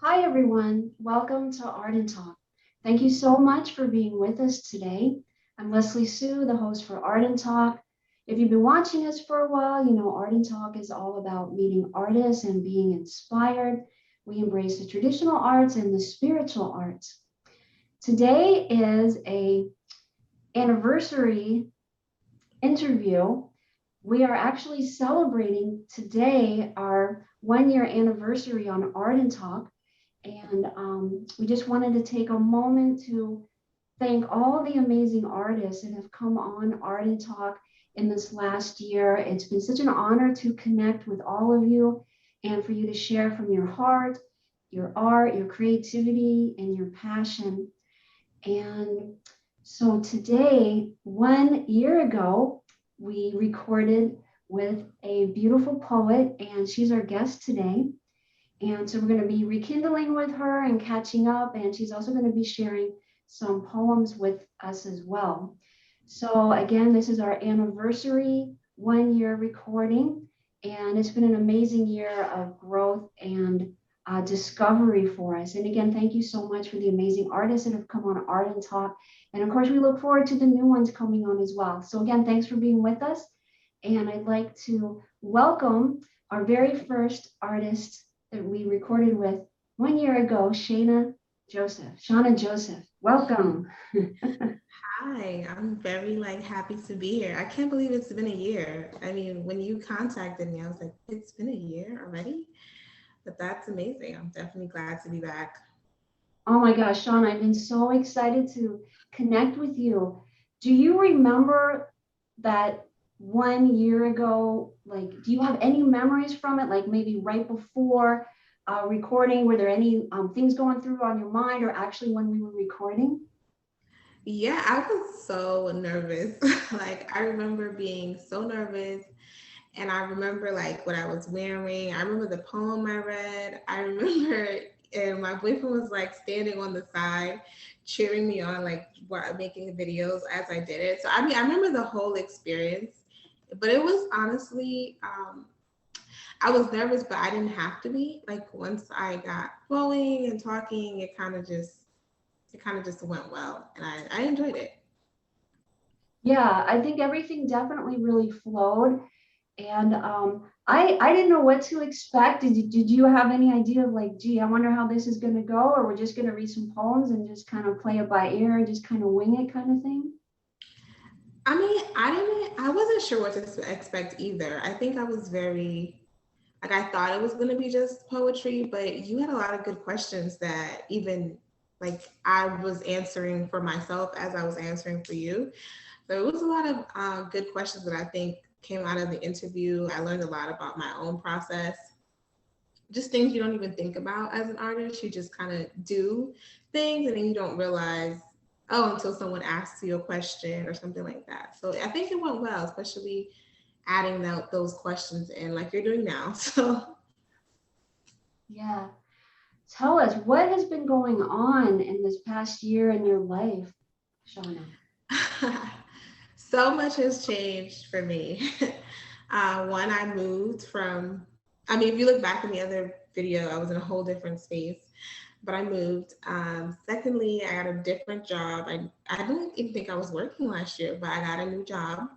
Hi, everyone. Welcome to Art and Talk. Thank you so much for being with us today. I'm Leslie Sue, the host for Art and Talk. If you've been watching us for a while, you know Art and Talk is all about meeting artists and being inspired. We embrace the traditional arts and the spiritual arts. Today is a anniversary interview. We are actually celebrating today our 1 year anniversary on Art and Talk. And we just wanted to take a moment to thank all the amazing artists that have come on Art and Talk in this last year. It's been such an honor to connect with all of you and for you to share from your heart, your art, your creativity, and your passion. And so today, 1 year ago, we recorded with a beautiful poet, and she's our guest today. And so we're going to be rekindling with her and catching up. And she's also going to be sharing some poems with us as well. So again, this is our anniversary 1 year recording. And it's been an amazing year of growth and discovery for us. And again, thank you so much for the amazing artists that have come on Art and Talk. And of course, we look forward to the new ones coming on as well. So again, thanks for being with us. And I'd like to welcome our very first artist that we recorded with 1 year ago, Shana Joseph. Shana Joseph, welcome. Hi, I'm very happy to be here. I can't believe it's been a year. I mean, when you contacted me, I was like, it's been a year already? But that's amazing. I'm definitely glad to be back. Oh my gosh, Shana, I've been so excited to connect with you. Do you remember that 1 year ago? Like, do you have any memories from it? Like maybe right before recording, were there any things going through on your mind or actually when we were recording? Yeah, I was so nervous. I remember being so nervous. And I remember what I was wearing. I remember the poem I read. I remember, and my boyfriend was standing on the side, cheering me on, while making videos as I did it. So I mean, I remember the whole experience, but it was honestly, I was nervous, but I didn't have to be. Like once I got flowing and talking, it kind of just went well, and I enjoyed it. Yeah, I think everything definitely really flowed. And I didn't know what to expect. Did you have any idea of like, gee, I wonder how this is going to go, or we're just going to read some poems and just kind of play it by ear and just kind of wing it kind of thing? I mean, I wasn't sure what to expect either. I think I was very, I thought it was going to be just poetry, but you had a lot of good questions that even I was answering for myself as I was answering for you. So it was a lot of good questions that I think came out of the interview. I learned a lot about my own process, just things you don't even think about as an artist. You just kind of do things and then you don't realize, oh, until someone asks you a question or something like that. So I think it went well, especially adding those questions in like you're doing now. So Yeah. Tell us what has been going on in this past year in your life, Shauna. so much has changed for me. One, I moved from, I mean, if you look back in the other video, I was in a whole different space, but I moved. Secondly, I got a different job. I don't even think I was working last year, but I got a new job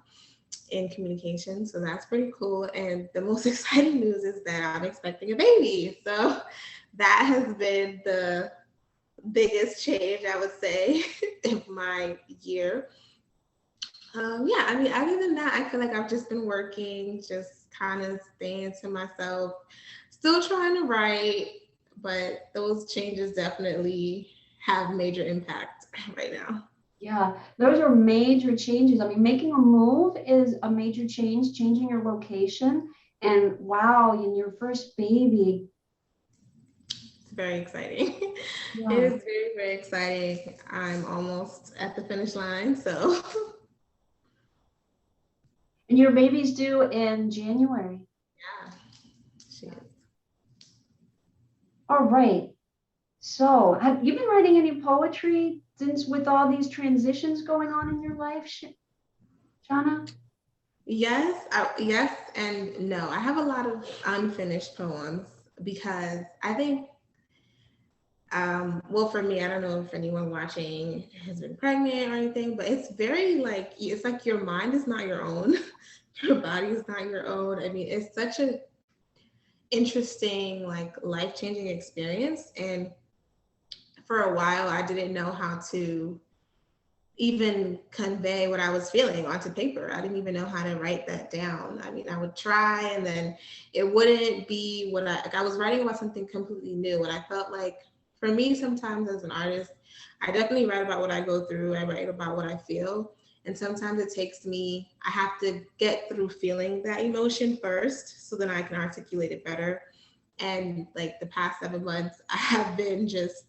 in communication. So that's pretty cool. And the most exciting news is that I'm expecting a baby. So that has been the biggest change, I would say, in my year. Yeah, I mean, other than that, I feel like I've just been working, just kind of staying to myself, still trying to write, but those changes definitely have major impact right now. Yeah, those are major changes. I mean, making a move is a major change, changing your location. And wow, in your first baby. It's very exciting. It Yeah. is very, very exciting. I'm almost at the finish line, so And your baby's due in January. yeah, she is. All right. So, have you been writing any poetry since with all these transitions going on in your life, Shauna? Yes and no. I have a lot of unfinished poems because I think Well, for me, I don't know if anyone watching has been pregnant or anything, but it's very like, it's like your mind is not your own. Your body is not your own. I mean, it's such a interesting, like life-changing experience. And for a while, I didn't know how to even convey what I was feeling onto paper. I didn't even know how to write that down. I mean, I would try and then it wouldn't be what I was writing about something completely new. And I felt like for me, sometimes as an artist, I definitely write about what I go through. I write about what I feel. And sometimes it takes me, I have to get through feeling that emotion first so then I can articulate it better. And like the past 7 months, I have been just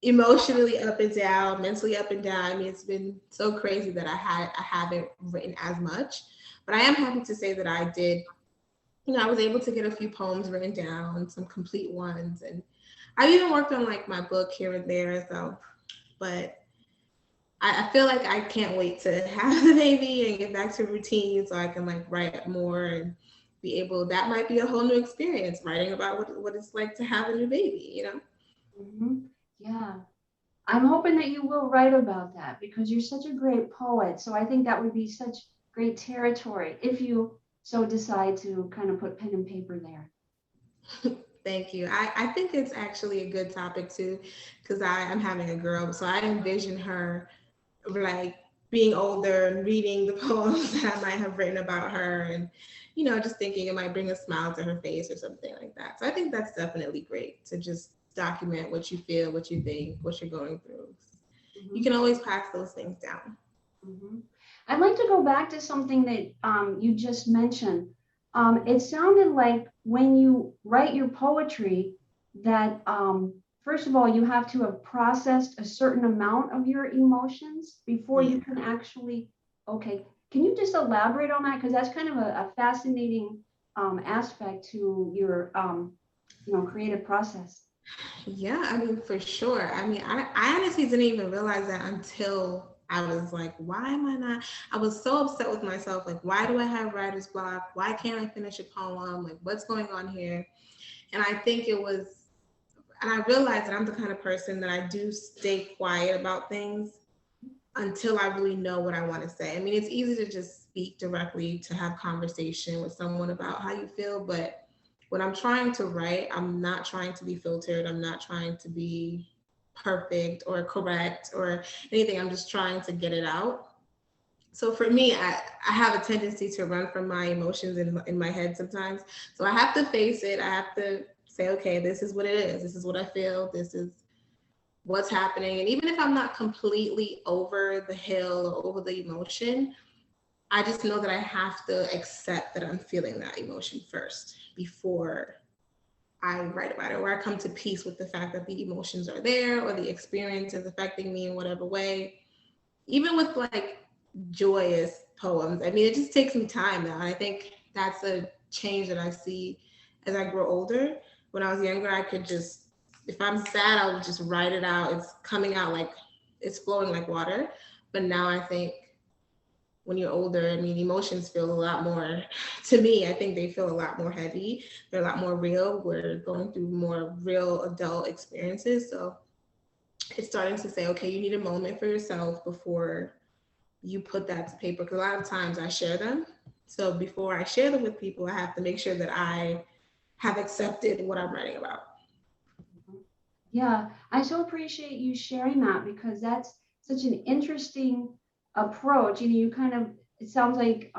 emotionally up and down, mentally up and down. I mean, it's been so crazy that I haven't written as much, but I am happy to say that I did. You know, I was able to get a few poems written down, some complete ones, and I've even worked on like my book here and there. So, but I feel like I can't wait to have the baby and get back to routine so I can like write more and be able. That might be a whole new experience, writing about what it's like to have a new baby. You know. Mhm. Yeah. I'm hoping that you will write about that because you're such a great poet. So I think that would be such great territory if you so decide to kind of put pen and paper there. Thank you. I think it's actually a good topic too, because I am having a girl, so I envision her like being older and reading the poems that I might have written about her, and just thinking it might bring a smile to her face or something like that. So I think that's definitely great to just document what you feel, what you think, what you're going through. You can Mhm. always pass those things down. Mhm. I'd like to go back to something that you just mentioned. It sounded like when you write your poetry, that first of all, you have to have processed a certain amount of your emotions before Yeah. you can actually, okay. Can you just elaborate on that? Because that's kind of a fascinating aspect to your, creative process. Yeah, I mean, for sure. I mean, I honestly didn't even realize that until I was like, why am I not? I was so upset with myself. Like, why do I have writer's block? Why can't I finish a poem? Like, what's going on here? And I think it was, and I realized that I'm the kind of person that I do stay quiet about things until I really know what I want to say. I mean, it's easy to just speak directly, to have conversation with someone about how you feel, but when I'm trying to write, I'm not trying to be filtered. I'm not trying to be perfect or correct or anything. I'm just trying to get it out. So for me, I have a tendency to run from my emotions in my head sometimes. So I have to face it. I have to say, okay, this is what it is. This is what I feel. This is what's happening. And even if I'm not completely over the hill or over the emotion, I just know that I have to accept that I'm feeling that emotion first before I write about it, or I come to peace with the fact that the emotions are there or the experience is affecting me in whatever way. Even with like joyous poems, I mean, it just takes me time now. And I think that's a change that I see as I grow older. When I was younger, I could just, if I'm sad, I would just write it out. It's coming out like it's flowing like water. But now I think when you're older, I mean, emotions feel a lot more, to me, I think they feel a lot more heavy. They're a lot more real. We're going through more real adult experiences. So it's starting to say, okay, you need a moment for yourself before you put that to paper. Because a lot of times I share them. So before I share them with people, I have to make sure that I have accepted what I'm writing about. Mhm. Yeah, I so appreciate you sharing that because that's such an interesting approach. You kind of, it sounds like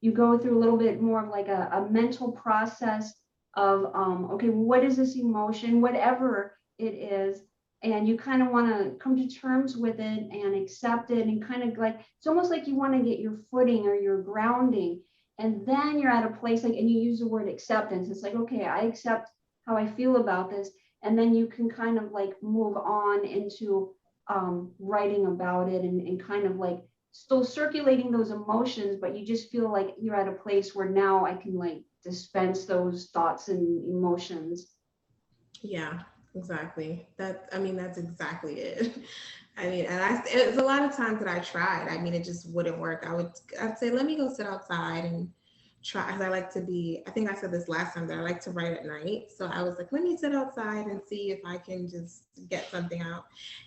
you go through a little bit more of like a mental process of, okay, what is this emotion, whatever it is, and you kind of want to come to terms with it and accept it and kind of like, it's almost like you want to get your footing or your grounding. And then you're at a place like, and you use the word acceptance. It's like, okay, I accept how I feel about this, and then you can kind of like move on into writing about it and kind of like still circulating those emotions, but you just feel like you're at a place where now I can like dispense those thoughts and emotions. Yeah, exactly. I mean, that's exactly it. I mean, and it's a lot of times that I tried. I mean, it just wouldn't work. I'd say, let me go sit outside and try, as I like to be, I think I said this last time that I like to write at night. So I was like, let me sit outside and see if I can just get something out.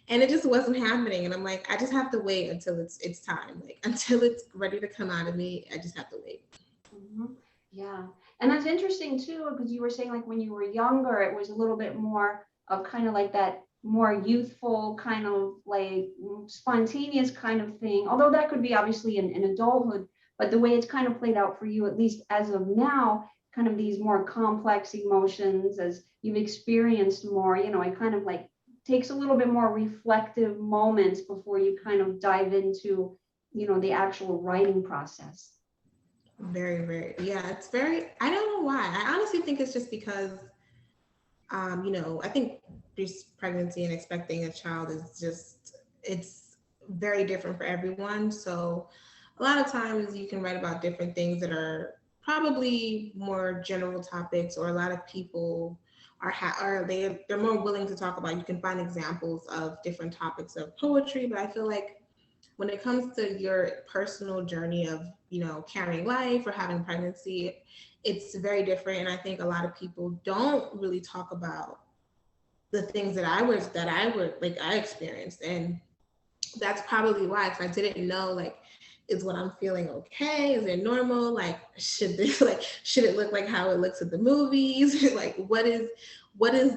And it just wasn't happening. And I'm like, I just have to wait until it's time. Like until it's ready to come out of me, I just have to wait. Mhm. Yeah. And that's interesting too, because you were saying like when you were younger, it was a little bit more of kind of like that more youthful kind of like spontaneous kind of thing. Although that could be obviously in adulthood, but the way it's kind of played out for you, at least as of now, kind of these more complex emotions as you've experienced more, it kind of like takes a little bit more reflective moments before you kind of dive into, the actual writing process. Very, very, yeah, it's very, I don't know why. I honestly think it's just because, I think just pregnancy and expecting a child is just, it's very different for everyone. So a lot of times you can write about different things that are probably more general topics, or a lot of people are they're more willing to talk about. You can find examples of different topics of poetry, but I feel like when it comes to your personal journey of carrying life or having pregnancy, it's very different. And I think a lot of people don't really talk about the things that I like I experienced. And that's probably why, because I didn't know, like, is what I'm feeling okay? Is it normal? Like, should this like should it look like how it looks at the movies? Like, what is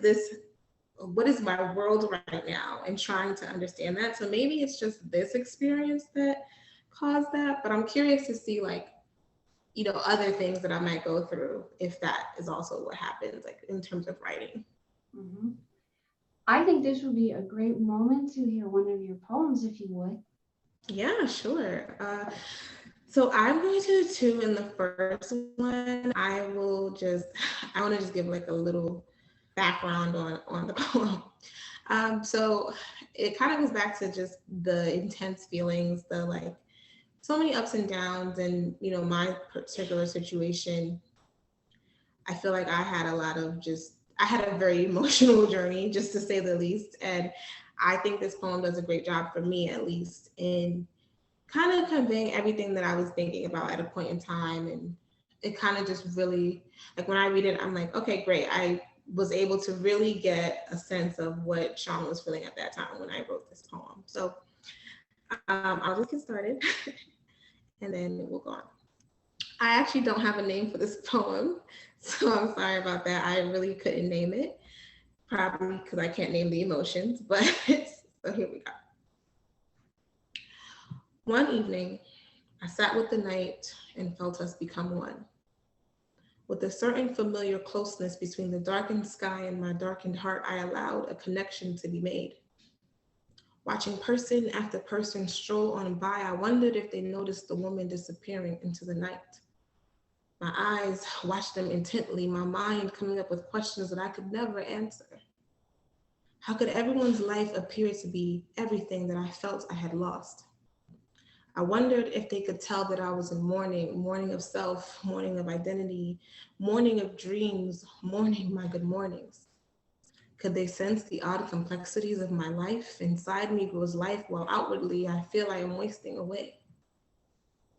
this, what is my world right now, and trying to understand that. So maybe it's just this experience that caused that, but I'm curious to see, like, other things that I might go through, if that is also what happens, like in terms of writing. Mhm. I think this would be a great moment to hear one of your poems, if you would. Yeah, sure. So I'm going to do two. In the first one, I want to just give like a little background on the poem. So it kind of goes back to just the intense feelings, the like so many ups and downs, and my particular situation. I feel like I had a very emotional journey, just to say the least, and I think this poem does a great job, for me at least, in kind of conveying everything that I was thinking about at a point in time. And it kind of just really, like, when I read it, I'm like, okay, great. I was able to really get a sense of what Sean was feeling at that time when I wrote this poem. So I'll just get started and then we'll go on. I actually don't have a name for this poem, so I'm sorry about that. I really couldn't name it, probably because I can't name the emotions, but so here we go. One evening, I sat with the night and felt us become one. With a certain familiar closeness between the darkened sky and my darkened heart, I allowed a connection to be made. Watching person after person stroll on by, I wondered if they noticed the woman disappearing into the night. My eyes watched them intently, my mind coming up with questions that I could never answer. How could everyone's life appear to be everything that I felt I had lost? I wondered if they could tell that I was in mourning, mourning of self, mourning of identity, mourning of dreams, mourning my good mornings. Could they sense the odd complexities of my life? Inside me grows life, while outwardly I feel I am wasting away.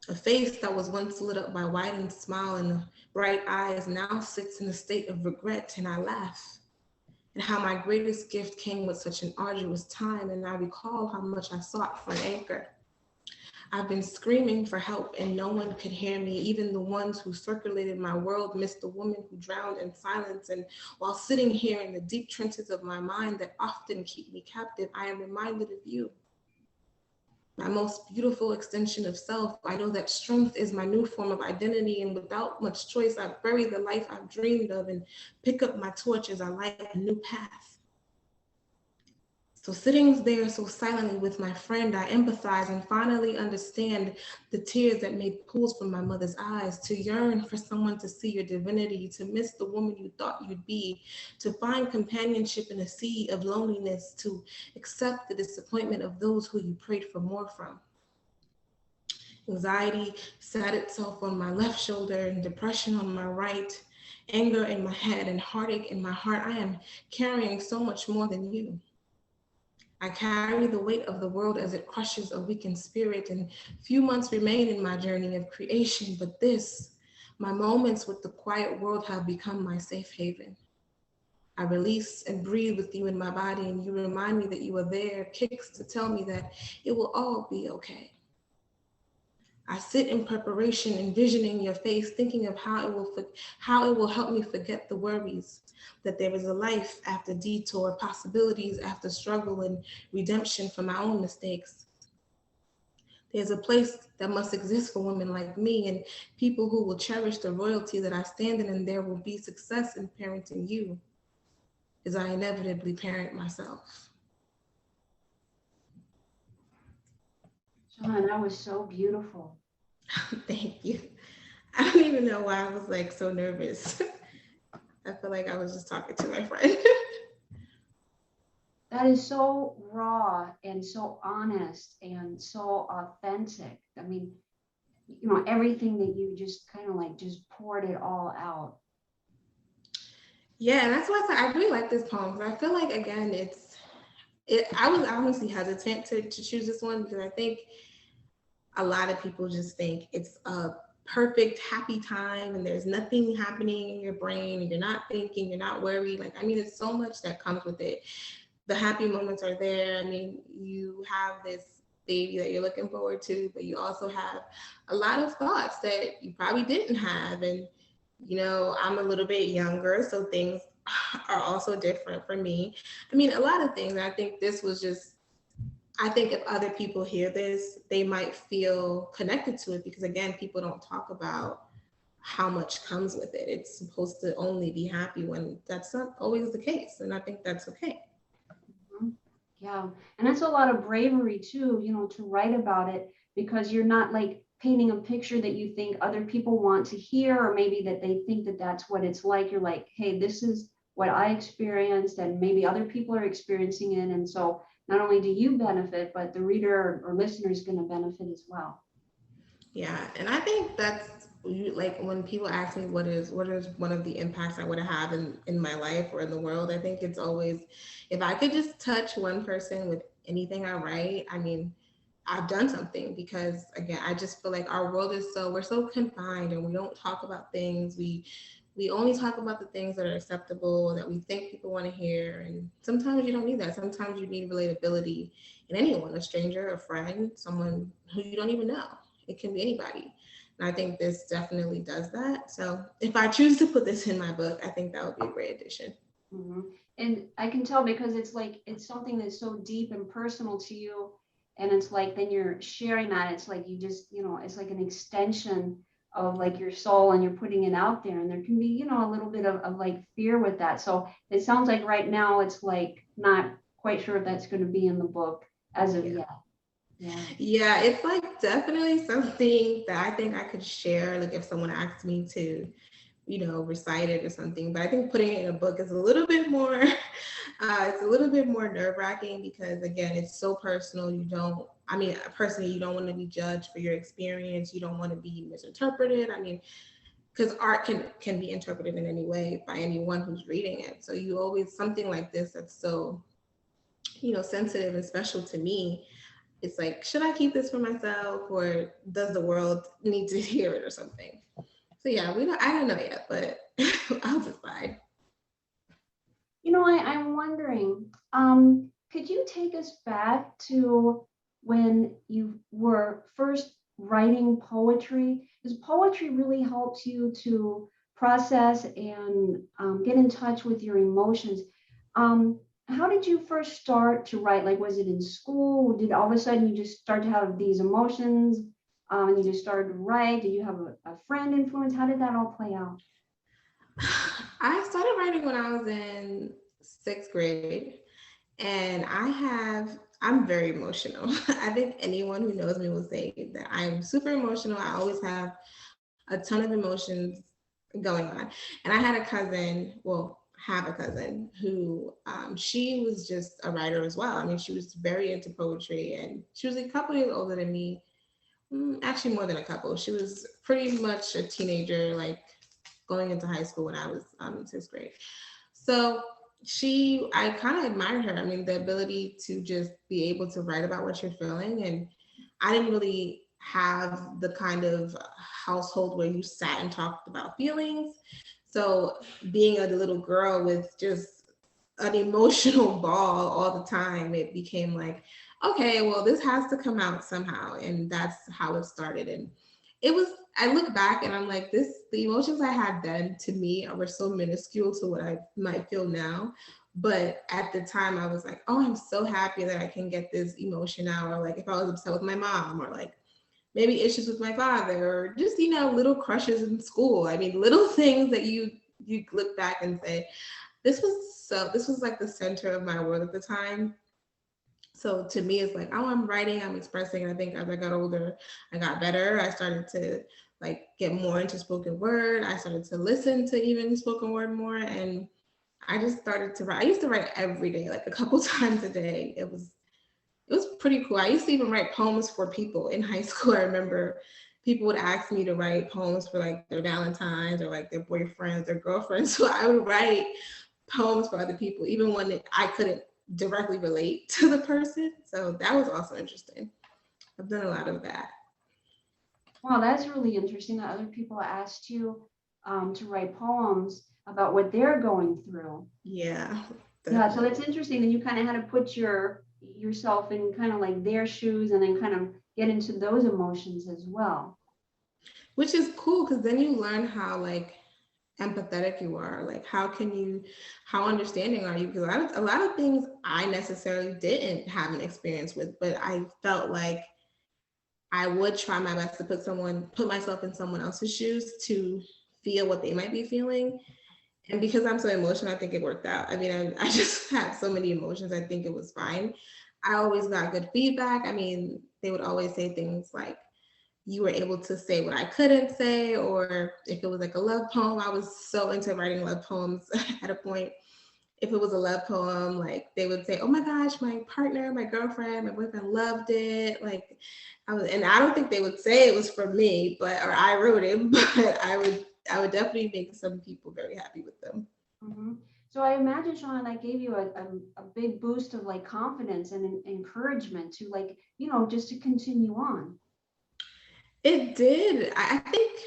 A face that was once lit up by widened smile and bright eyes now sits in a state of regret, and I laugh. And how my greatest gift came with such an arduous time, and I recall how much I sought for an anchor. I've been screaming for help and no one could hear me. Even the ones who circulated my world missed the woman who drowned in silence. And while sitting here in the deep trenches of my mind that often keep me captive, I am reminded of you, my most beautiful extension of self. I know that strength is my new form of identity, and without much choice, I bury the life I've dreamed of and pick up my torch as I light a new path. So sitting there so silently with my friend, I empathize and finally understand the tears that made pools from my mother's eyes, to yearn for someone to see your divinity, to miss the woman you thought you'd be, to find companionship in a sea of loneliness, to accept the disappointment of those who you prayed for more from. Anxiety sat itself on my left shoulder and depression on my right, anger in my head and heartache in my heart. I am carrying so much more than you. I carry the weight of the world as it crushes a weakened spirit, and few months remain in my journey of creation, but this, My moments with the quiet world have become my safe haven. I release and breathe with you in my body, and you remind me that you are there, kicks to tell me that it will all be okay. I sit in preparation, envisioning your face, thinking of how it will help me forget the worries, that there is a life after detour, possibilities after struggle, and redemption for my own mistakes. There's a place that must exist for women like me and people who will cherish the royalty that I stand in, and there will be success in parenting you as I inevitably parent myself. Shana, that was so beautiful. Thank you. I don't even know why I was like so nervous. I feel like I was just talking to my friend. That is so raw and so honest and so authentic. I mean, everything that you just kind of like just poured it all out. Yeah, and that's why I said I really like this poem because I feel like again it. I was honestly hesitant to choose this one because I think a lot of people just think it's a perfect happy time and there's nothing happening in your brain and you're not thinking, you're not worried. Like I mean, it's so much that comes with it. The happy moments are there. I mean, you have this baby that you're looking forward to, but you also have a lot of thoughts that you probably didn't have. And, I'm a little bit younger, so things are also different for me. I mean, a lot of things. I think this was just, I think if other people hear this, they might feel connected to it because, again, people don't talk about how much comes with it. It's supposed to only be happy when that's not always the case. And I think that's okay. Mhm. Yeah. And that's a lot of bravery too, to write about it because you're not like painting a picture that you think other people want to hear, or maybe that they think that that's what it's like. You're like, hey, this is what I experienced, and maybe other people are experiencing it. And so not only do you benefit, but the reader or listener is going to benefit as well. Yeah, and I think that's like when people ask me what is one of the impacts I would have in my life or in the world, I think it's always if I could just touch one person with anything I write, I mean, I've done something because again, I just feel like our world is so we're so confined and we don't talk about things. We only talk about the things that are acceptable that we think people want to hear, and sometimes you don't need that. Sometimes you need relatability in anyone, a stranger, a friend, someone who you don't even know. It can be anybody. And I think this definitely does that. So if I choose to put this in my book, I think that would be a great addition. Mhm. And I can tell because it's like it's something that's so deep and personal to you. And it's like then you're sharing that. It's like you just, it's like an extension of like your soul and you're putting it out there. And there can be, a little bit of like fear with that. So it sounds like right now it's like not quite sure if that's going to be in the book as of Yeah. yet. Yeah. Yeah, it's like definitely something that I think I could share. Like if someone asked me to, recite it or something. But I think putting it in a book is a little bit more, it's a little bit more nerve wracking because again, it's so personal. I mean, personally, you don't want to be judged for your experience. You don't want to be misinterpreted. I mean, because art can be interpreted in any way by anyone who's reading it. So you always something like this that's so, sensitive and special to me. It's like, should I keep this for myself or does the world need to hear it or something? So yeah, I don't know yet, but I'll decide. I'm wondering, could you take us back to when you were first writing poetry? Because poetry really helps you to process and get in touch with your emotions. How did you first start to write? Like, was it in school? Did all of a sudden you just start to have these emotions and you just started to write? Did you have a friend influence? How did that all play out? I started writing when I was in sixth grade, and I'm very emotional. I think anyone who knows me will say that I'm super emotional. I always have a ton of emotions going on. And I had a cousin, well, have a cousin who she was just a writer as well. I mean, she was very into poetry and she was a couple years older than me. Actually, more than a couple. She was pretty much a teenager, like going into high school when I was in sixth grade. So I kind of admired her. I mean, the ability to just be able to write about what you're feeling. And I didn't really have the kind of household where you sat and talked about feelings. So being a little girl with just an emotional ball all the time, it became like, okay, well, this has to come out somehow. And that's how it started. And it was, I look back and I'm like, the emotions I had then to me were so minuscule to what I might feel now. But at the time, I was like, oh, I'm so happy that I can get this emotion out. Or like if I was upset with my mom, or like maybe issues with my father, or just, little crushes in school. I mean, little things that you look back and say, this was like the center of my world at the time. So to me, it's like, oh, I'm writing, I'm expressing. And I think as I got older, I got better. I started to like get more into spoken word. I started to listen to even spoken word more. And I just started to write. I used to write every day, like a couple times a day. It was pretty cool. I used to even write poems for people in high school. I remember people would ask me to write poems for like their Valentines or like their boyfriends or girlfriends. So I would write poems for other people, even when I couldn't directly relate to the person. So that was also interesting. I've done a lot of that. Wow, that's really interesting that other people asked you to write poems about what they're going through. Yeah, Yeah, so definitely. that's interesting that you kind of had to put yourself in kind of like their shoes and then kind of get into those emotions as well. Which is cool because then you learn how like empathetic you are. Like how understanding are you? Because a lot of things I necessarily didn't have an experience with, but I felt like I would try my best to put myself in someone else's shoes to feel what they might be feeling. And because I'm so emotional, I think it worked out. I mean, I just had so many emotions. I think it was fine. I always got good feedback. I mean, they would always say things like, you were able to say what I couldn't say, or if it was like a love poem, I was so into writing love poems at a point. If it was a love poem, like they would say, "Oh my gosh, my partner, my girlfriend, my boyfriend loved it." Like and I don't think they would say it was for me, but or I wrote it, but I would definitely make some people very happy with them. Hmm. So I imagine, Sean, that gave you a big boost of like confidence and encouragement to like, just to continue on. It did. I think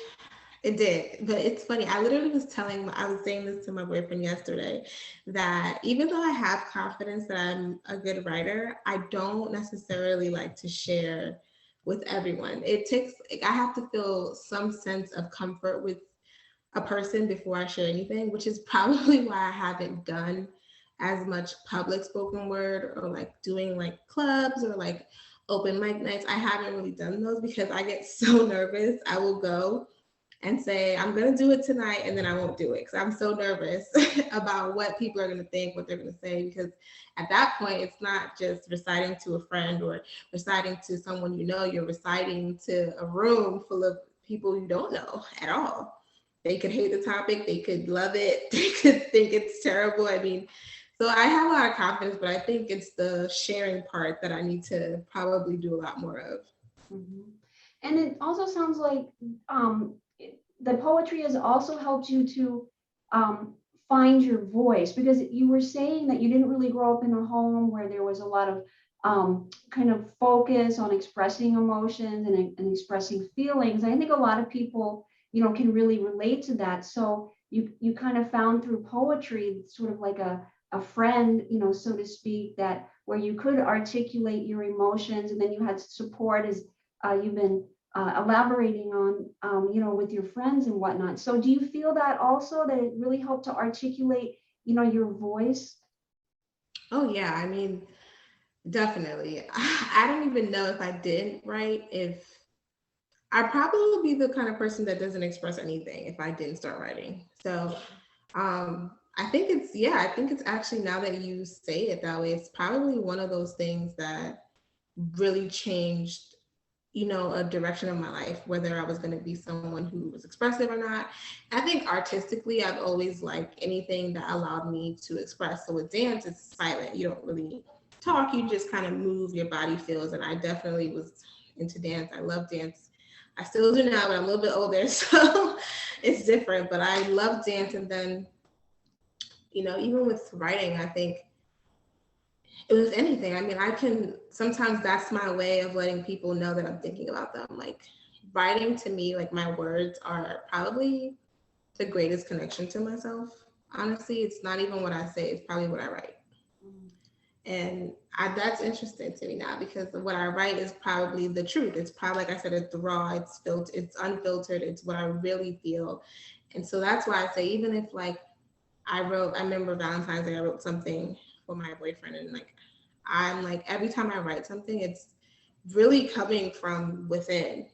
it did, but it's funny. I was saying this to my boyfriend yesterday that even though I have confidence that I'm a good writer, I don't necessarily like to share with everyone. Like, I have to feel some sense of comfort with a person before I share anything, which is probably why I haven't done as much public spoken word or like doing like clubs or like open mic nights. I haven't really done those because I get so nervous. I will go and say, I'm going to do it tonight, and then I won't do it because I'm so nervous about what people are going to think, what they're going to say. Because at that point, it's not just reciting to a friend or reciting to someone you know, you're reciting to a room full of people you don't know at all. They could hate the topic, they could love it, they could think it's terrible. I mean, so I have a lot of confidence, but I think it's the sharing part that I need to probably do a lot more of. Hmm. And it also sounds like the poetry has also helped you to um, find your voice, because you were saying that you didn't really grow up in a home where there was a lot of kind of focus on expressing emotions and expressing feelings. I think a lot of people, can really relate to that. So you kind of found through poetry sort of like a friend, so to speak, that where you could articulate your emotions, and then you had support as you've been elaborating on, with your friends and whatnot. So do you feel that also that it really helped to articulate, your voice? Oh yeah, I mean, definitely. I don't even know if I didn't write, if I probably would be the kind of person that doesn't express anything if I didn't start writing. So I think it's actually, now that you say it that way, it's probably one of those things that really changed, a direction of my life, whether I was going to be someone who was expressive or not. I think artistically, I've always liked anything that allowed me to express. So with dance, it's silent. You don't really talk, you just kind of move, your body feels. And I definitely was into dance. I love dance. I still do now, but I'm a little bit older, so it's different. But I love dance. And then, even with writing, I think It was anything. I mean, I can sometimes that's my way of letting people know that I'm thinking about them. Like writing to me, like my words are probably the greatest connection to myself. Honestly, it's not even what I say, it's probably what I write. Mm. And that's interesting to me now because what I write is probably the truth. It's probably, like I said, it's raw, it's unfiltered, it's what I really feel. And so that's why I say, even if like I remember Valentine's Day, I wrote something for my boyfriend, and like, I'm like, every time I write something, it's really coming from within.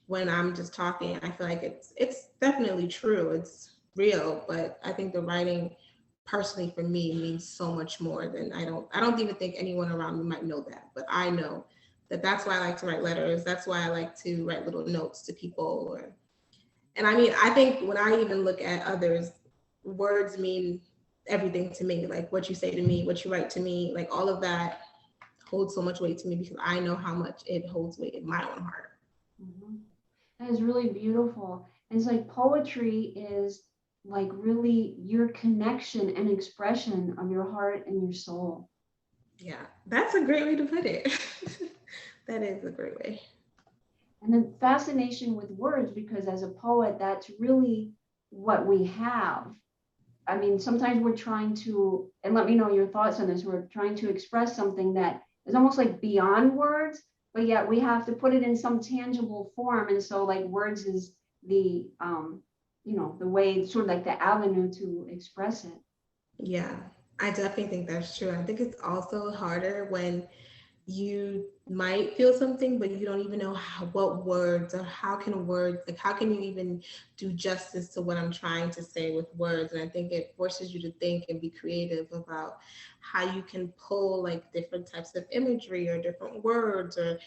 When I'm just talking, I feel like it's definitely true. It's real, but I think the writing personally for me means so much more than I don't even think anyone around me might know that, but I know that that's why I like to write letters. That's why I like to write little notes to people or and I mean, I think when I even look at others, words mean everything to me. Like what you say to me, what you write to me, like all of that holds so much weight to me because I know how much it holds weight in my own heart. Mhm. That is really beautiful. And it's like poetry is like really your connection and expression of your heart and your soul. Yeah, that's a great way to put it. That is a great way. And then fascination with words, because as a poet, that's really what we have. I mean, sometimes we're trying to, and let me know your thoughts on this, we're trying to express something that is almost like beyond words, but yet we have to put it in some tangible form. And so, like, words is the, the way, sort of like the avenue to express it. Yeah, I definitely think that's true. I think it's also harder when you might feel something but you don't even know what words or how can words like how can you even do justice to what I'm trying to say with words, and I think it forces you to think and be creative about how you can pull like different types of imagery or different words or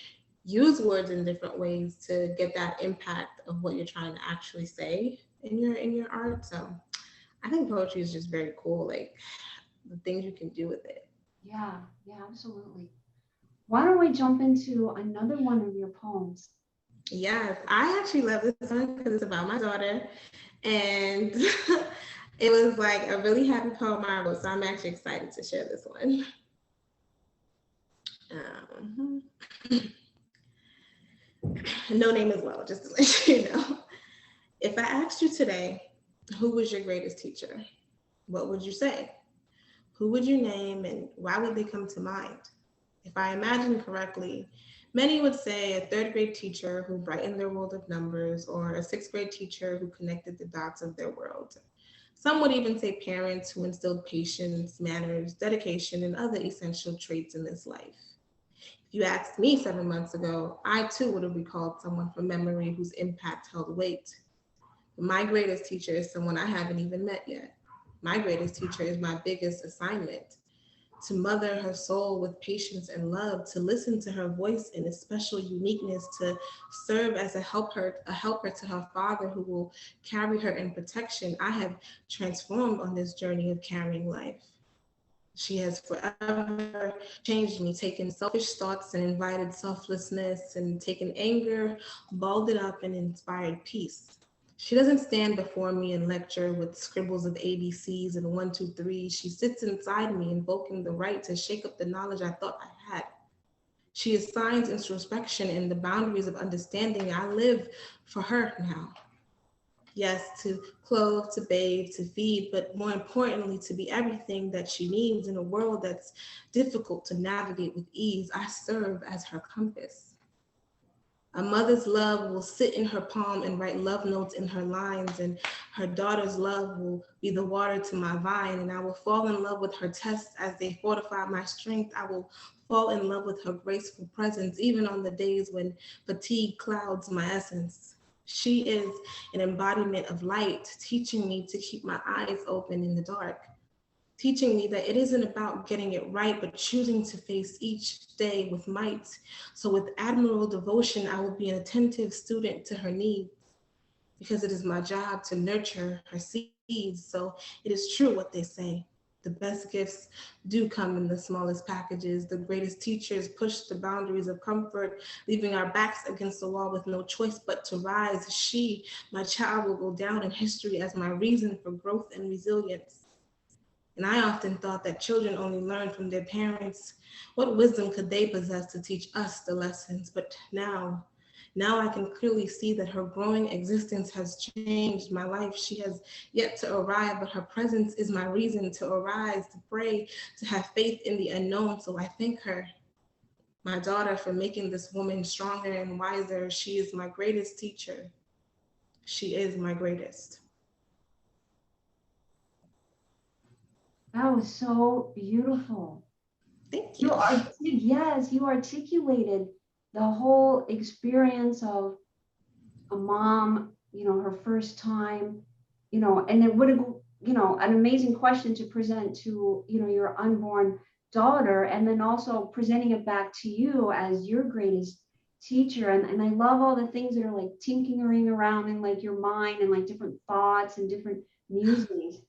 use words in different ways to get that impact of what you're trying to actually say in your art. So I think poetry is just very cool, like the things you can do with it. Yeah, yeah, absolutely. Why don't we jump into another one of your poems? Yes, I actually love this one because it's about my daughter. And it was like a really happy poem I wrote. So I'm actually excited to share this one. Um, no name as well, just to let you know. If I asked you today, who was your greatest teacher? What would you say? Who would you name and why would they come to mind? If I imagine correctly, many would say a third grade teacher who brightened their world of numbers, or a sixth grade teacher who connected the dots of their world. Some would even say parents who instilled patience, manners, dedication, and other essential traits in this life. If you asked me 7 months ago, I too would have recalled someone from memory whose impact held weight. My greatest teacher is someone I haven't even met yet. My greatest teacher is my biggest assignment to mother her soul with patience and love, to listen to her voice in its special uniqueness, to serve as a helper to her father who will carry her in protection. I have transformed on this journey of carrying life. She has forever changed me, taken selfish thoughts and invited selflessness, and taken anger, balled it up, and inspired peace. She doesn't stand before me and lecture with scribbles of ABCs and one, two, threes. She sits inside me, invoking the right to shake up the knowledge I thought I had. She assigns introspection and the boundaries of understanding. I live for her now. Yes, to clothe, to bathe, to feed, but more importantly, to be everything that she needs in a world that's difficult to navigate with ease. I serve as her compass. A mother's love will sit in her palm and write love notes in her lines, and her daughter's love will be the water to my vine, and I will fall in love with her tests as they fortify my strength. I will fall in love with her graceful presence, even on the days when fatigue clouds my essence. She is an embodiment of light, teaching me to keep my eyes open in the dark, teaching me that it isn't about getting it right, but choosing to face each day with might. So, with admirable devotion, I will be an attentive student to her needs, because it is my job to nurture her seeds. So, it is true what they say. The best gifts do come in the smallest packages. The greatest teachers push the boundaries of comfort, leaving our backs against the wall with no choice but to rise. My child, will go down in history as my reason for growth and resilience. And I often thought that children only learn from their parents. What wisdom could they possess to teach us the lessons? But now I can clearly see that her growing existence has changed my life. She has yet to arrive, but her presence is my reason to arise, to pray, to have faith in the unknown. So I thank her, my daughter, for making this woman stronger and wiser. She is my greatest teacher. She is my greatest. That was so beautiful. Thank you. You are, yes, you articulated the whole experience of a mom, her first time, and it would have, an amazing question to present to, your unborn daughter, and then also presenting it back to you as your greatest teacher. And I love all the things that are like tinkering around in like your mind and like different thoughts and different musings.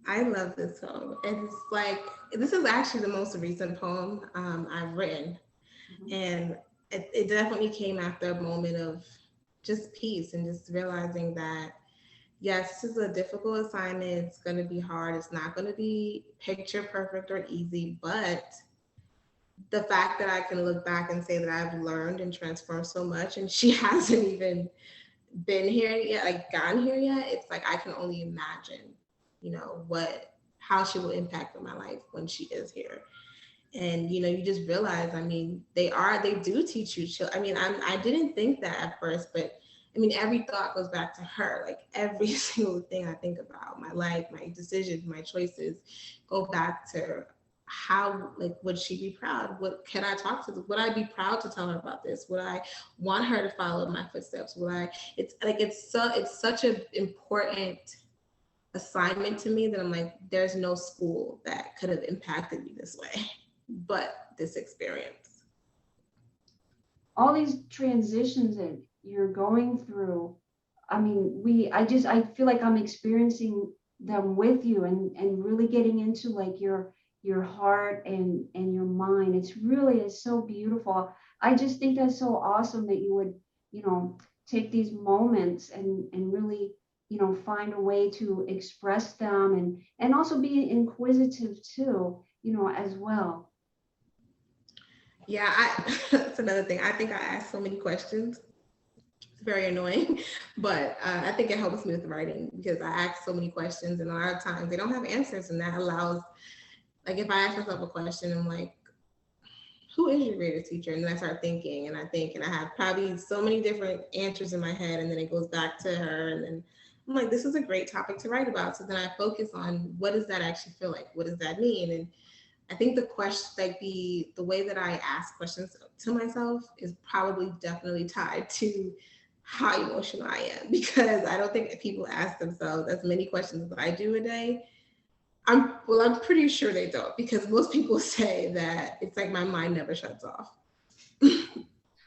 I love this poem. It's like, this is actually the most recent poem I've written. Mhm. And it definitely came after a moment of just peace and just realizing that, yes, this is a difficult assignment. It's going to be hard. It's not going to be picture perfect or easy. But the fact that I can look back and say that I've learned and transformed so much, and she hasn't even been here yet, like gotten here yet, it's like I can only imagine, how she will impact on my life when she is here. And you just realize, I mean, they do teach you chill. I mean, I didn't think that at first, but I mean, every thought goes back to her. Like every single thing I think about, my life, my decisions, my choices, go back to how, like, would she be proud? What can I talk to? Would I be proud to tell her about this? Would I want her to follow my footsteps? Would I? It's like it's such an important assignment to me that I'm like, there's no school that could have impacted me this way, but this experience. All these transitions that you're going through, I mean, I feel like I'm experiencing them with you, and really getting into like your heart and your mind. It's really is so beautiful. I just think that's so awesome that you would, you know, take these moments and really, find a way to express them, and also be inquisitive too, as well. Yeah, that's another thing. I think I ask so many questions. It's very annoying, but I think it helps me with writing because I ask so many questions, and a lot of times they don't have answers, and that allows, like, if I ask myself a question, I'm like, who is your greatest teacher? And then I start thinking, and I think, and I have probably so many different answers in my head, and then it goes back to her, and then I'm like, this is a great topic to write about. So then I focus on, what does that actually feel like? What does that mean? And I think the question, like the way that I ask questions to myself, is probably definitely tied to how emotional I am, because I don't think people ask themselves as many questions as I do a day. I'm pretty sure they don't, because most people say that it's like my mind never shuts off.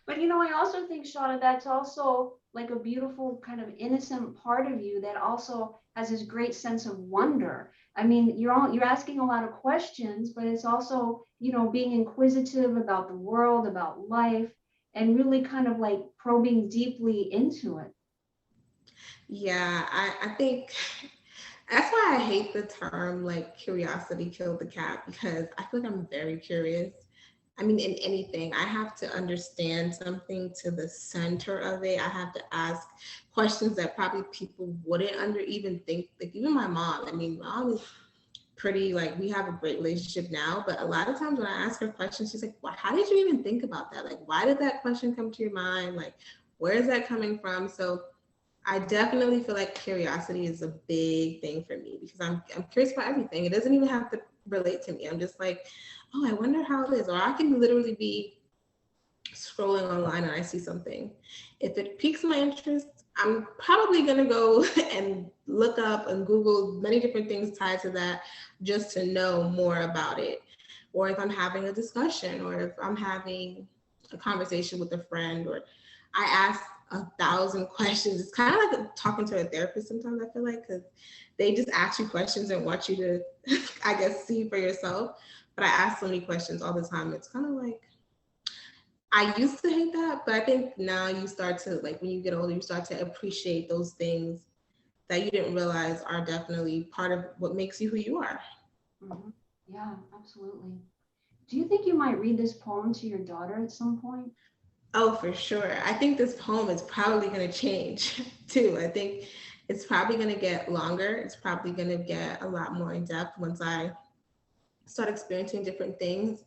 But I also think, Shauna, that's also like a beautiful kind of innocent part of you that also has this great sense of wonder. I mean, you're asking a lot of questions, but it's also, being inquisitive about the world, about life, and really kind of like probing deeply into it. Yeah, I think that's why I hate the term like curiosity killed the cat, because I feel like I'm very curious. I mean, in anything, I have to understand something to the center of it. I have to ask questions that probably people wouldn't under even think. Like even my mom. I mean, mom is pretty, like, we have a great relationship now, but a lot of times when I ask her questions, she's like, well, how did you even think about that? Like, why did that question come to your mind? Like, where is that coming from? So I definitely feel like curiosity is a big thing for me, because I'm curious about everything. It doesn't even have to relate to me. I'm just like, oh, I wonder how it is. Or I can literally be scrolling online and I see something. If it piques my interest, I'm probably gonna go and look up and Google many different things tied to that, just to know more about it. Or if I'm having a discussion, or if I'm having a conversation with a friend, or I ask 1,000 questions. It's kind of like talking to a therapist sometimes, I feel like, because they just ask you questions and want you to, I guess, see for yourself. But I ask so many questions all the time. It's kind of like, I used to hate that, but I think now you start to, like, when you get older, you start to appreciate those things that you didn't realize are definitely part of what makes you who you are. Hmm. Yeah, absolutely. Do you think you might read this poem to your daughter at some point? Oh, for sure. I think this poem is probably going to change too. I think it's probably going to get longer. It's probably going to get a lot more in depth once I start experiencing different things.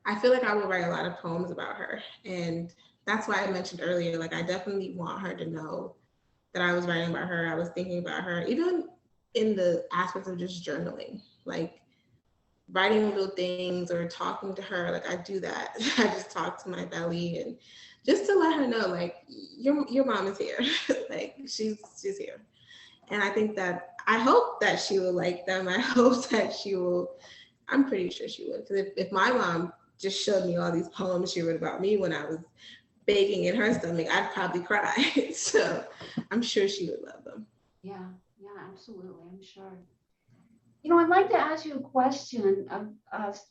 I feel like I will write a lot of poems about her. And that's why I mentioned earlier, like, I definitely want her to know that I was writing about her. I was thinking about her, even in the aspects of just journaling, like writing little things or talking to her. Like, I do that. I just talk to my belly and just to let her know, like, your mom is here. Like, she's here. And I think that I hope that she will like them. I hope that she will. I'm pretty sure she would. Because if my mom just showed me all these poems she wrote about me when I was baking in her stomach, I'd probably cry. So I'm sure she would love them. Yeah, yeah, absolutely. I'm sure. I'd like to ask you a question.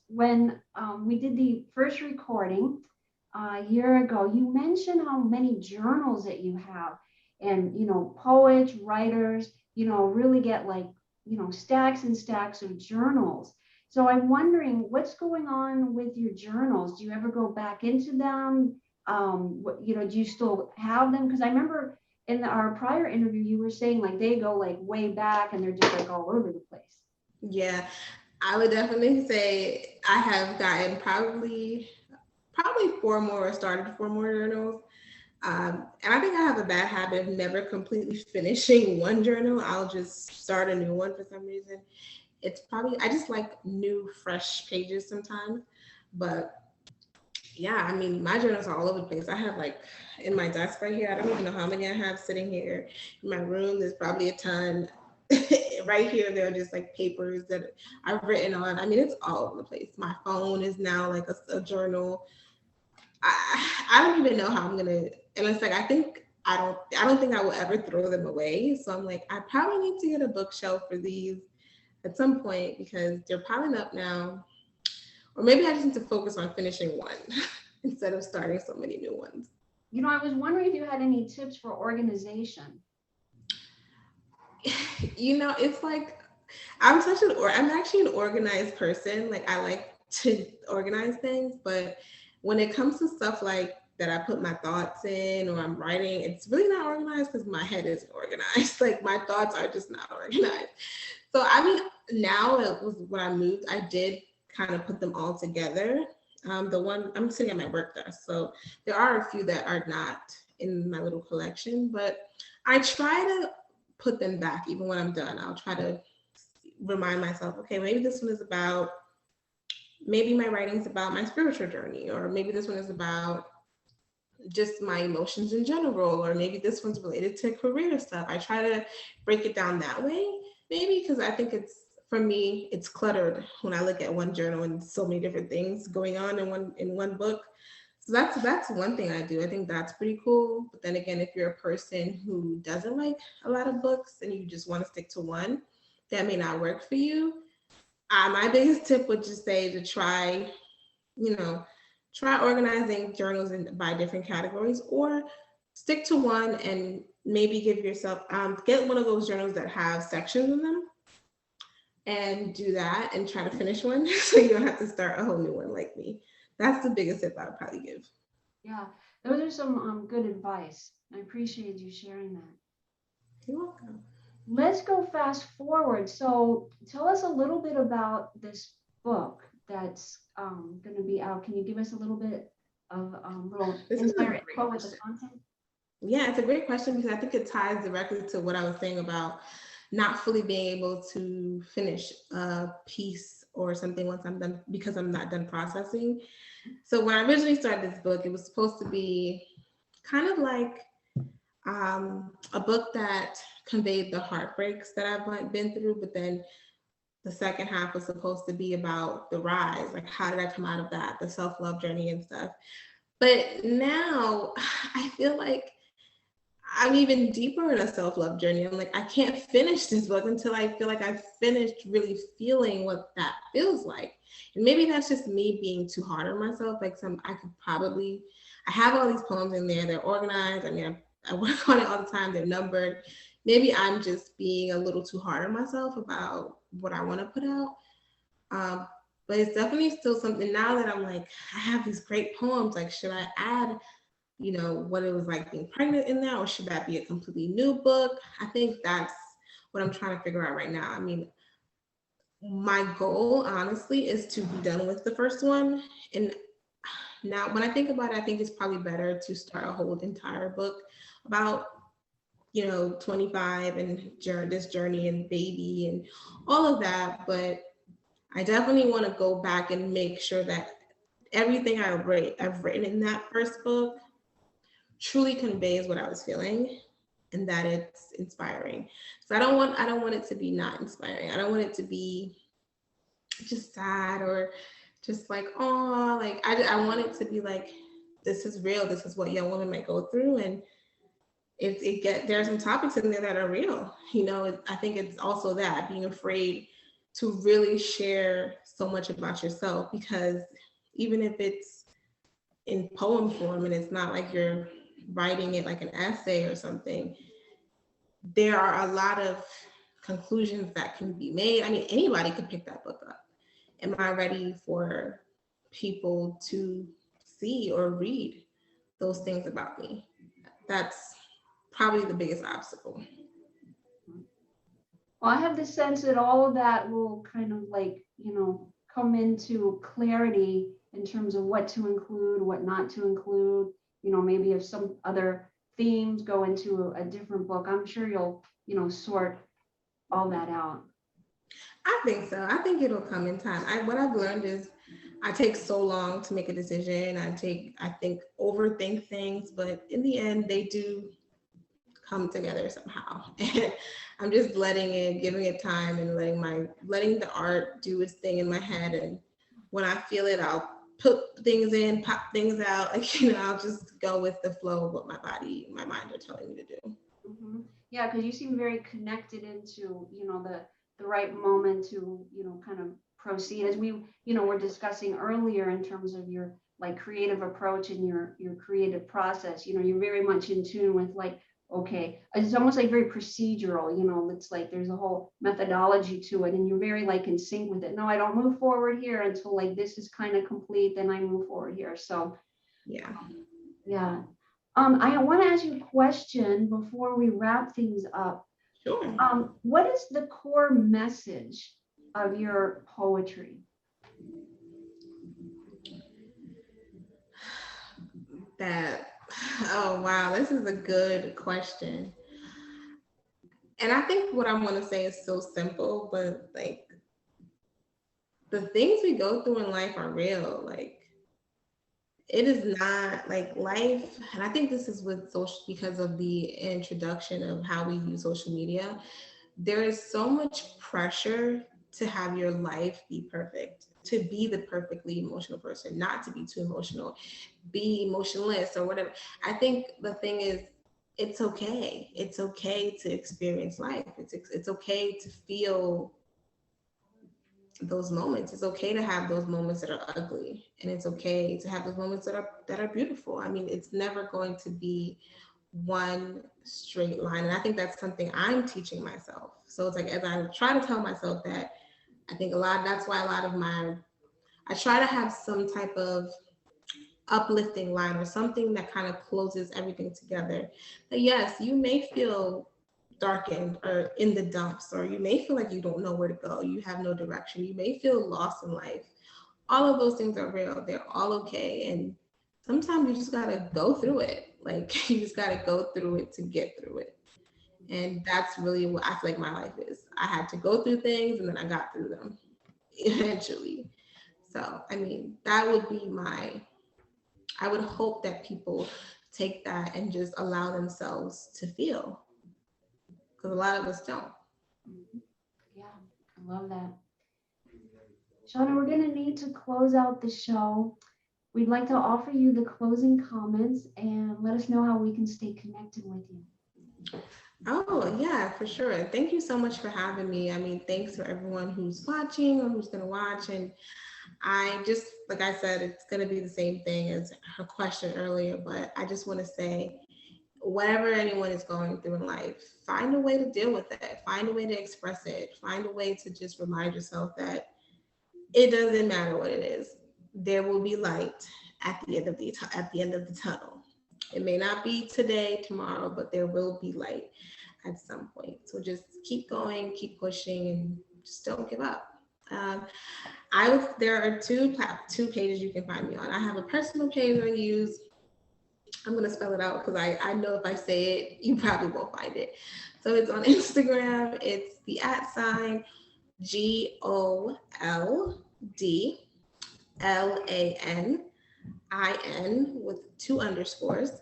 When we did the first recording a year ago, you mentioned how many journals that you have, and poets, writers, really get like stacks and stacks of journals. So I'm wondering what's going on with your journals. Do you ever go back into them? Do you still have them? Because I remember in our prior interview, you were saying like they go like way back and they're just like all over the place. Yeah, I would definitely say I have gotten probably four more or started four more journals. And I think I have a bad habit of never completely finishing one journal. I'll just start a new one for some reason. It's probably, I just like new, fresh pages sometimes. But yeah, I mean, my journals are all over the place. I have like in my desk right here, I don't even know how many I have sitting here. In my room, there's probably a ton. Right here, there are just like papers that I've written on. I mean, it's all over the place. My phone is now like a journal. I don't even know how I'm gonna. And it's like I don't think I will ever throw them away. So I'm like, I probably need to get a bookshelf for these at some point because they're piling up now. Or maybe I just need to focus on finishing one instead of starting so many new ones. I was wondering if you had any tips for organization. It's like I'm actually an organized person. Like, I like to organize things, but when it comes to stuff like that I put my thoughts in or I'm writing, it's really not organized because my head isn't organized. Like, my thoughts are just not organized. So I mean, now it was when I moved, I did kind of put them all together. The one I'm sitting at my work desk, so there are a few that are not in my little collection, but I try to put them back even when I'm done. I'll try to remind myself, okay, maybe this one is about, maybe my writing's about my spiritual journey, or maybe this one is about just my emotions in general, or maybe this one's related to career stuff. I try to break it down that way, maybe because I think for me it's cluttered when I look at one journal and so many different things going on in one book. So that's one thing I do. I think that's pretty cool. But then again, if you're a person who doesn't like a lot of books and you just want to stick to one, that may not work for you. My biggest tip would just say to you know, try organizing journals by different categories, or stick to one and maybe give yourself get one of those journals that have sections in them and do that and try to finish one so you don't have to start a whole new one like me. That's the biggest tip I would probably give. Yeah, those are some good advice. I appreciate you sharing that. You're welcome. Let's go fast forward. So tell us a little bit about this book that's going to be out. Can you give us a little bit of little This is a insider great info with the question. content? Yeah, it's a great question because I think it ties directly to what I was saying about not fully being able to finish a piece or something once I'm done because I'm not done processing. So when I originally started this book, it was supposed to be kind of like a book that conveyed the heartbreaks that I've been through, but then the second half was supposed to be about the rise, like how did I come out of that, the self-love journey and stuff. But now I feel like I'm even deeper in a self-love journey. I'm like, I can't finish this book until I feel like I've finished really feeling what that feels like. And maybe that's just me being too hard on myself. Like, I have all these poems in there. They're organized. I mean, I work on it all the time. They're numbered. maybe I'm just being a little too hard on myself about what I want to put out. Um, but it's definitely still something now that I'm like, I have these great poems. Like, should I add, what it was like being pregnant in there, or should that be a completely new book? I think that's what I'm trying to figure out right now. I mean, my goal, honestly, is to be done with the first one. And now, when I think about it, I think it's probably better to start a whole entire book about 25 and this journey and baby and all of that. But I definitely want to go back and make sure that everything I've written in that first book truly conveys what I was feeling and that it's inspiring. So I don't want it to be not inspiring. I don't want it to be just sad or just like, oh, like I want it to be like, this is real. This is what young women might go through. And there are some topics in there that are real. I think it's also that being afraid to really share so much about yourself, because even if it's in poem form and it's not like you're writing it like an essay or something, there are a lot of conclusions that can be made. I mean, anybody could pick that book up. Am I ready for people to see or read those things about me? That's probably the biggest obstacle. Well, I have the sense that all of that will kind of like, come into clarity in terms of what to include, what not to include, maybe if some other themes go into a different book, I'm sure you'll, sort all that out. I think so. I think it'll come in time. What I've learned is I take so long to make a decision. I think overthink things, but in the end they do come together somehow. And I'm just giving it time and letting the art do its thing in my head. And when I feel it, I'll put things in, pop things out. Like, I'll just go with the flow of what my body, my mind are telling me to do. Yeah, because you seem very connected into, the right moment to, kind of proceed as we, were discussing earlier in terms of your like creative approach and your creative process. You're very much in tune with like, okay, it's almost like very procedural, it's like there's a whole methodology to it and you're very like in sync with it. No, I don't move forward here until like this is kind of complete, then I move forward here. So Yeah. yeah. I want to ask you a question before we wrap things up. Sure. What is the core message of your poetry? That, oh wow, this is a good question. And I think what I'm going to say is so simple, but like the things we go through in life are real. Like, it is not like life. And I think this is with social, because of the introduction of how we use social media. There is so much pressure to have your life be perfect, to be the perfectly emotional person, not to be too emotional, be emotionless or whatever. I think the thing is, it's okay. It's okay to experience life. It's okay to feel those moments. It's okay to have those moments that are ugly, and it's okay to have those moments that are beautiful. I mean, it's never going to be one straight line, and I think that's something I'm teaching myself. So it's like, as I try to tell myself that, I think that's why a lot of I try to have some type of uplifting line or something that kind of closes everything together. That yes, you may feel darkened or in the dumps, or you may feel like you don't know where to go, you have no direction, you may feel lost in life. All of those things are real, they're all okay. And sometimes you just gotta go through it. Like, you just gotta go through it to get through it. And that's really what I feel like my life is. I had to go through things and then I got through them eventually. So I mean, that would be I would hope that people take that and just allow themselves to feel, because a lot of us don't. Yeah, I love that. Shauna, we're going to need to close out the show. We'd like to offer you the closing comments and let us know how we can stay connected with you. Oh, yeah, for sure. Thank you so much for having me. I mean, thanks for everyone who's watching or who's going to watch. And I just, like I said, it's going to be the same thing as her question earlier, but I just want to say, whatever anyone is going through in life, find a way to deal with it, find a way to express it, find a way to just remind yourself that it doesn't matter what it is. There will be light at the end of the tunnel. It may not be today, tomorrow, but there will be light at some point. So just keep going, keep pushing, and just don't give up. Um, there are two pages you can find me on. I have a personal page I use. I'm gonna spell it out because I know if I say it, you probably won't find it. So it's on Instagram. It's the @GOLDLANIN with 2 underscores.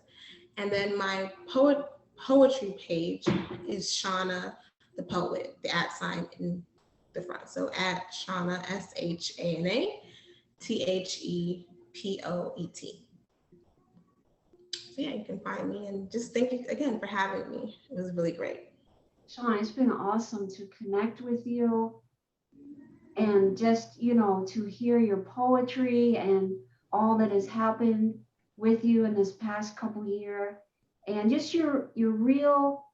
And then my poetry page is Shana the Poet, the @ in the front. So @Shana SHANA THEPOET. So yeah, you can find me, and just thank you again for having me. It was really great. Sean, it's been awesome to connect with you and just, to hear your poetry and all that has happened with you in this past couple year, and just your real,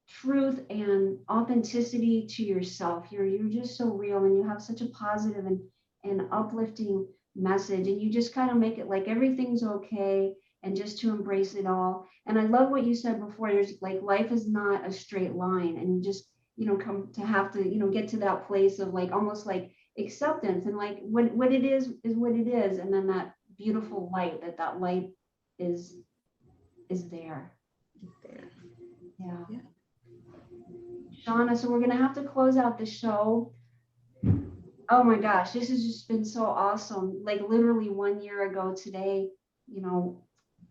truth and authenticity to yourself. You're just so real, and you have such a positive and uplifting message, and you just kind of make it like everything's okay, and just to embrace it all. And I love what you said before. There's like, life is not a straight line, and you just, come to have to, get to that place of like almost like acceptance, and like what it is what it is, and then that beautiful light, that light is there. There. Yeah. Yeah. Shauna, so we're gonna have to close out the show. Oh my gosh, this has just been so awesome. Like literally 1 year ago today, you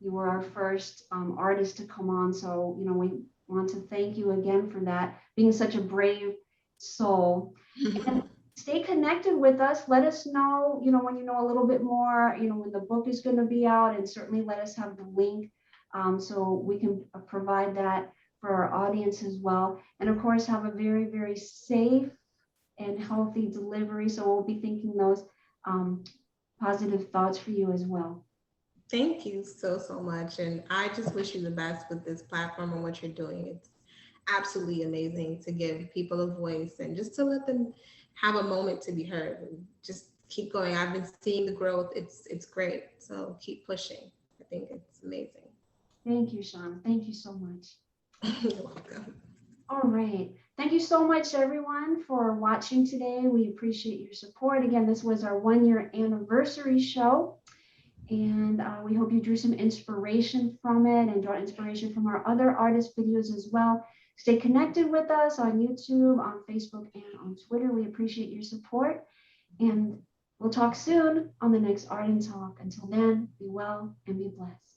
were our first artist to come on. So, we want to thank you again for that, being such a brave soul. And stay connected with us. Let us know, when you know a little bit more, when the book is going to be out, and certainly let us have the link, so we can provide that for our audience as well. And of course, have a very, very safe and healthy delivery. So we'll be thinking those positive thoughts for you as well. Thank you so much. And I just wish you the best with this platform and what you're doing. It's absolutely amazing to give people a voice and just to let them have a moment to be heard. And just keep going. I've been seeing the growth. It's great. So keep pushing. I think it's amazing. Thank you, Sean. Thank you so much. You're welcome. All right. Thank you so much, everyone, for watching today. We appreciate your support. Again, this was our 1 year anniversary show. And we hope you drew some inspiration from it, and draw inspiration from our other artist videos as well. Stay connected with us on YouTube, on Facebook, and on Twitter. We appreciate your support. And we'll talk soon on the next Art and Talk. Until then, be well and be blessed.